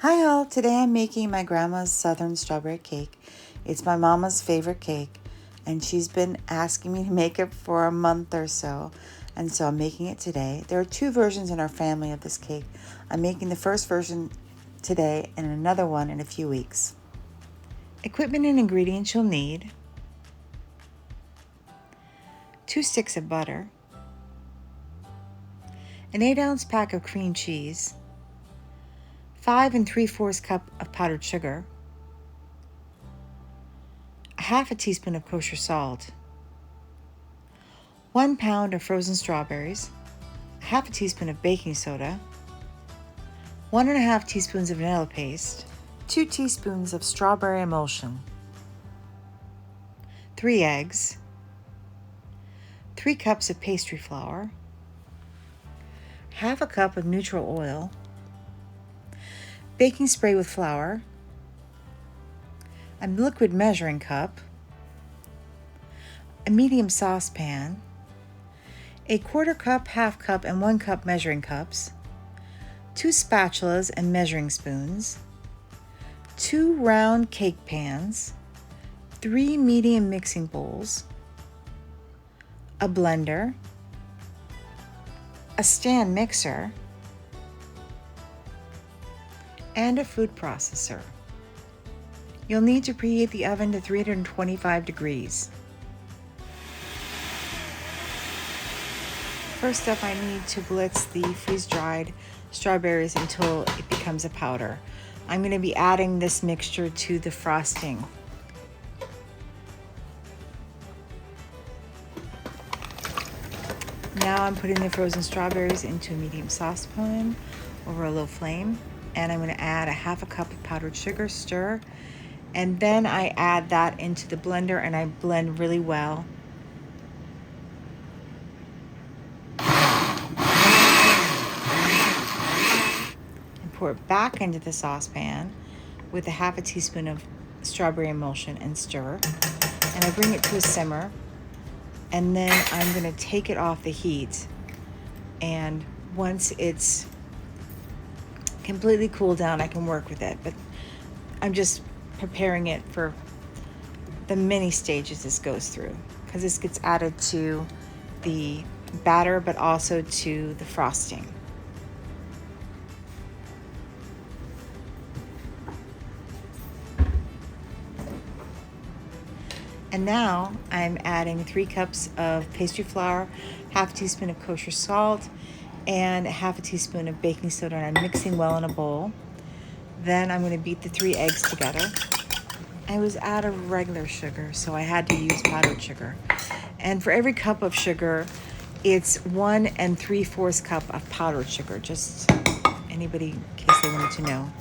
Hi all, today I'm making my grandma's southern strawberry cake. It's my mama's favorite cake and she's been asking me to make it for a month or so, and so I'm making it today. There are two versions in our family of this cake. I'm making the first version today and another one in a few weeks. Equipment and ingredients you'll need: 2 sticks of butter, an 8-ounce pack of cream cheese, 5 3/4 cup of powdered sugar, a half a teaspoon of kosher salt, 1 pound of frozen strawberries, a half a teaspoon of baking soda, 1.5 teaspoons of vanilla paste, 2 teaspoons of strawberry emulsion, 3 eggs, 3 cups of pastry flour, half a cup of neutral oil, baking spray with flour, a liquid measuring cup, a medium saucepan, a 1/4 cup, half cup, and 1 cup measuring cups, 2 spatulas and measuring spoons, 2 round cake pans, 3 medium mixing bowls, a blender, a stand mixer, and a food processor. You'll need to preheat the oven to 325 degrees. First up, I need to blitz the freeze-dried strawberries until it becomes a powder. I'm going to be adding this mixture to the frosting. Now I'm putting the frozen strawberries into a medium saucepan over a low flame, and I'm going to add a half a cup of powdered sugar, stir, and then I add that into the blender and I blend really well. And pour it back into the saucepan with a half a teaspoon of strawberry emulsion and stir. And I bring it to a simmer, and then I'm going to take it off the heat, and once it's completely cooled down I can work with it, but I'm just preparing it for the many stages this goes through, because this gets added to the batter but also to the frosting. And now I'm adding 3 cups of pastry flour, half a teaspoon of kosher salt, and half a teaspoon of baking soda, and I'm mixing well in a bowl. Then I'm going to beat the 3 eggs together. I was out of regular sugar, so I had to use powdered sugar. And for every cup of sugar, it's 1 3/4 cup of powdered sugar. Just anybody, in case they wanted to know,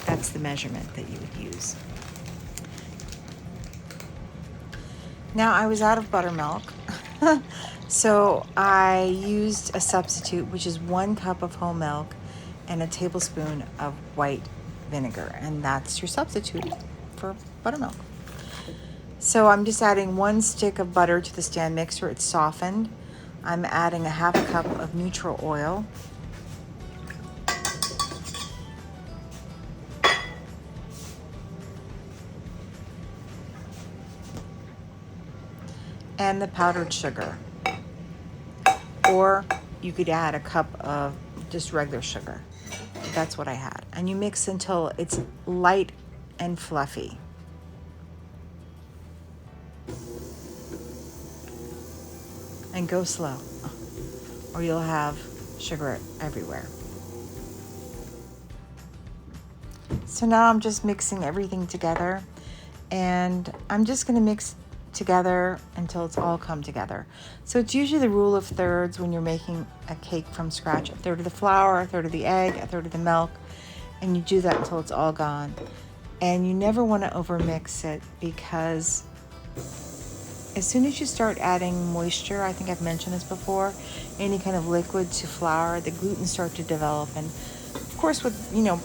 that's the measurement that you would use. Now I was out of buttermilk, so I used a substitute, which is 1 cup of whole milk and a tablespoon of white vinegar, and that's your substitute for buttermilk. So I'm just adding 1 stick of butter to the stand mixer. It's softened. I'm adding a half a cup of neutral oil, and the powdered sugar, or you could add a cup of just regular sugar. That's what I had. And you mix until it's light and fluffy. And go slow, or you'll have sugar everywhere. So now I'm just mixing everything together, and I'm just going to mix together until it's all come together. So it's usually the rule of thirds when you're making a cake from scratch: 1/3 of the flour, 1/3 of the egg, 1/3 of the milk, and you do that until it's all gone. And you never want to overmix it, because as soon as you start adding moisture, I think I've mentioned this before, any kind of liquid to flour, the gluten start to develop. And of course with,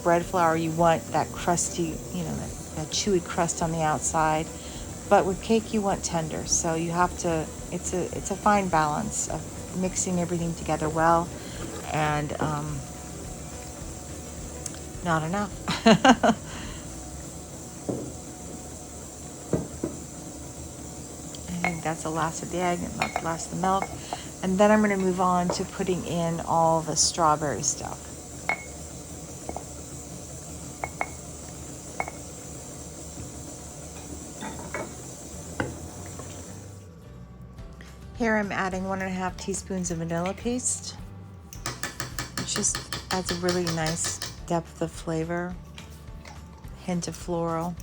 bread flour, you want that crusty, that chewy crust on the outside. But with cake, you want tender. So you have to, it's a fine balance of mixing everything together well and not enough. I think that's the last of the egg and that's the last of the milk. And then I'm going to move on to putting in all the strawberry stuff. Here I'm adding 1.5 teaspoons of vanilla paste. It just adds a really nice depth of flavor, hint of floral.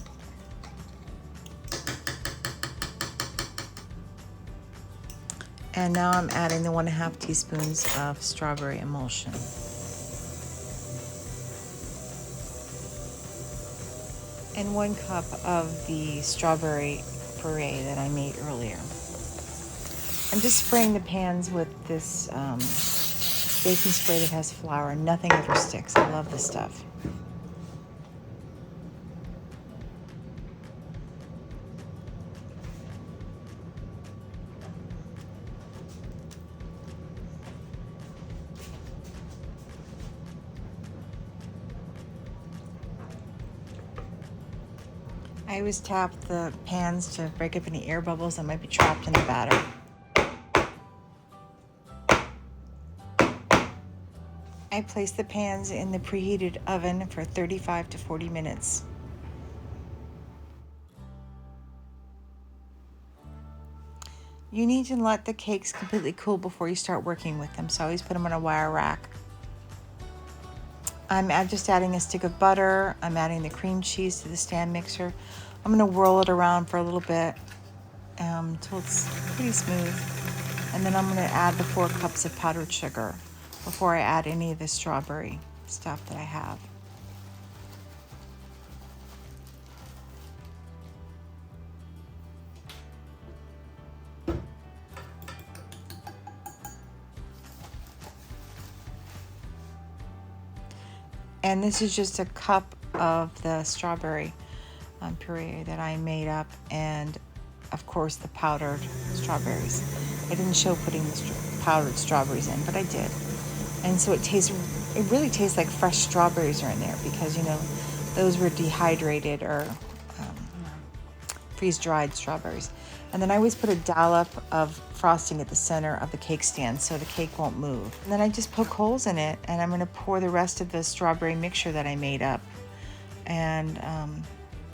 And now I'm adding the 1.5 teaspoons of strawberry emulsion. And 1 cup of the strawberry puree that I made earlier. I'm just spraying the pans with this baking spray that has flour. Nothing ever sticks. I love this stuff. I always tap the pans to break up any air bubbles that might be trapped in the batter. I place the pans in the preheated oven for 35 to 40 minutes. You need to let the cakes completely cool before you start working with them, so I always put them on a wire rack. I'm just adding a stick of butter. I'm adding the cream cheese to the stand mixer. I'm going to whirl it around for a little bit until it's pretty smooth. And then I'm going to add the 4 cups of powdered sugar before I add any of the strawberry stuff that I have. And this is just a cup of the strawberry puree that I made up, and of course the powdered strawberries. I didn't show putting the powdered strawberries in, but I did. And so it really tastes like fresh strawberries are in there because, you know, those were dehydrated or freeze-dried strawberries. And then I always put a dollop of frosting at the center of the cake stand so the cake won't move. And then I just poke holes in it, and I'm going to pour the rest of the strawberry mixture that I made up, and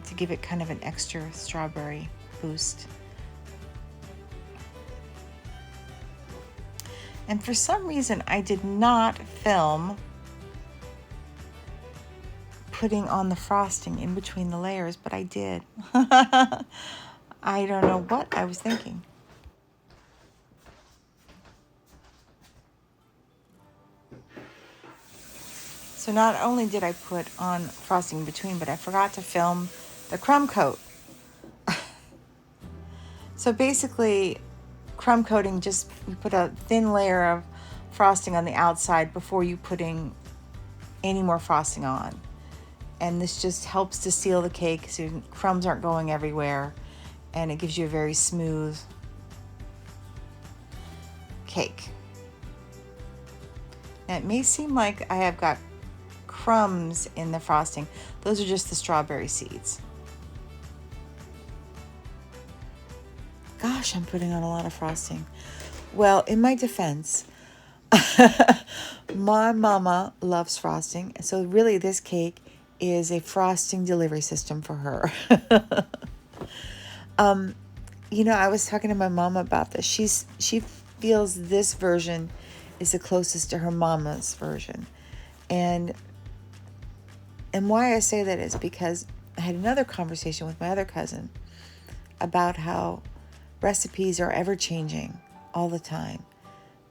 to give it kind of an extra strawberry boost. And for some reason, I did not film putting on the frosting in between the layers, but I did. I don't know what I was thinking. So not only did I put on frosting in between, but I forgot to film the crumb coat. So basically, crumb coating, just you put a thin layer of frosting on the outside before you putting any more frosting on. And this just helps to seal the cake so crumbs aren't going everywhere, and it gives you a very smooth cake. Now it may seem like I have got crumbs in the frosting. Those are just the strawberry seeds. Gosh, I'm putting on a lot of frosting. Well, in my defense, my mama loves frosting, so really this cake is a frosting delivery system for her. You know, I was talking to my mom about this. She feels this version is the closest to her mama's version. And why I say that is because I had another conversation with my other cousin about how recipes are ever changing all the time.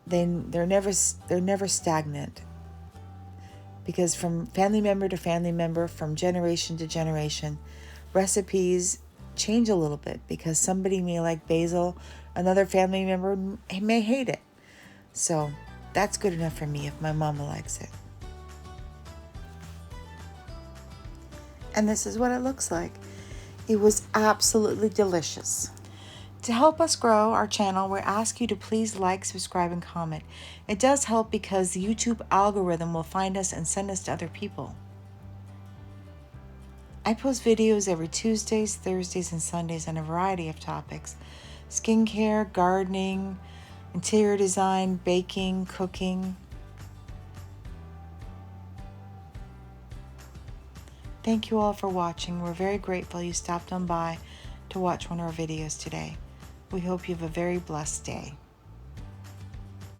They're never stagnant, because from family member to family member, from generation to generation, recipes change a little bit because somebody may like basil, another family member may hate it. So that's good enough for me if my mama likes it. And this is what it looks like. It was absolutely delicious. To help us grow our channel, we ask you to please like, subscribe, and comment. It does help because the YouTube algorithm will find us and send us to other people. I post videos every Tuesdays, Thursdays, and Sundays on a variety of topics: skincare, gardening, interior design, baking, cooking. Thank you all for watching. We're very grateful you stopped on by to watch one of our videos today. We hope you have a very blessed day.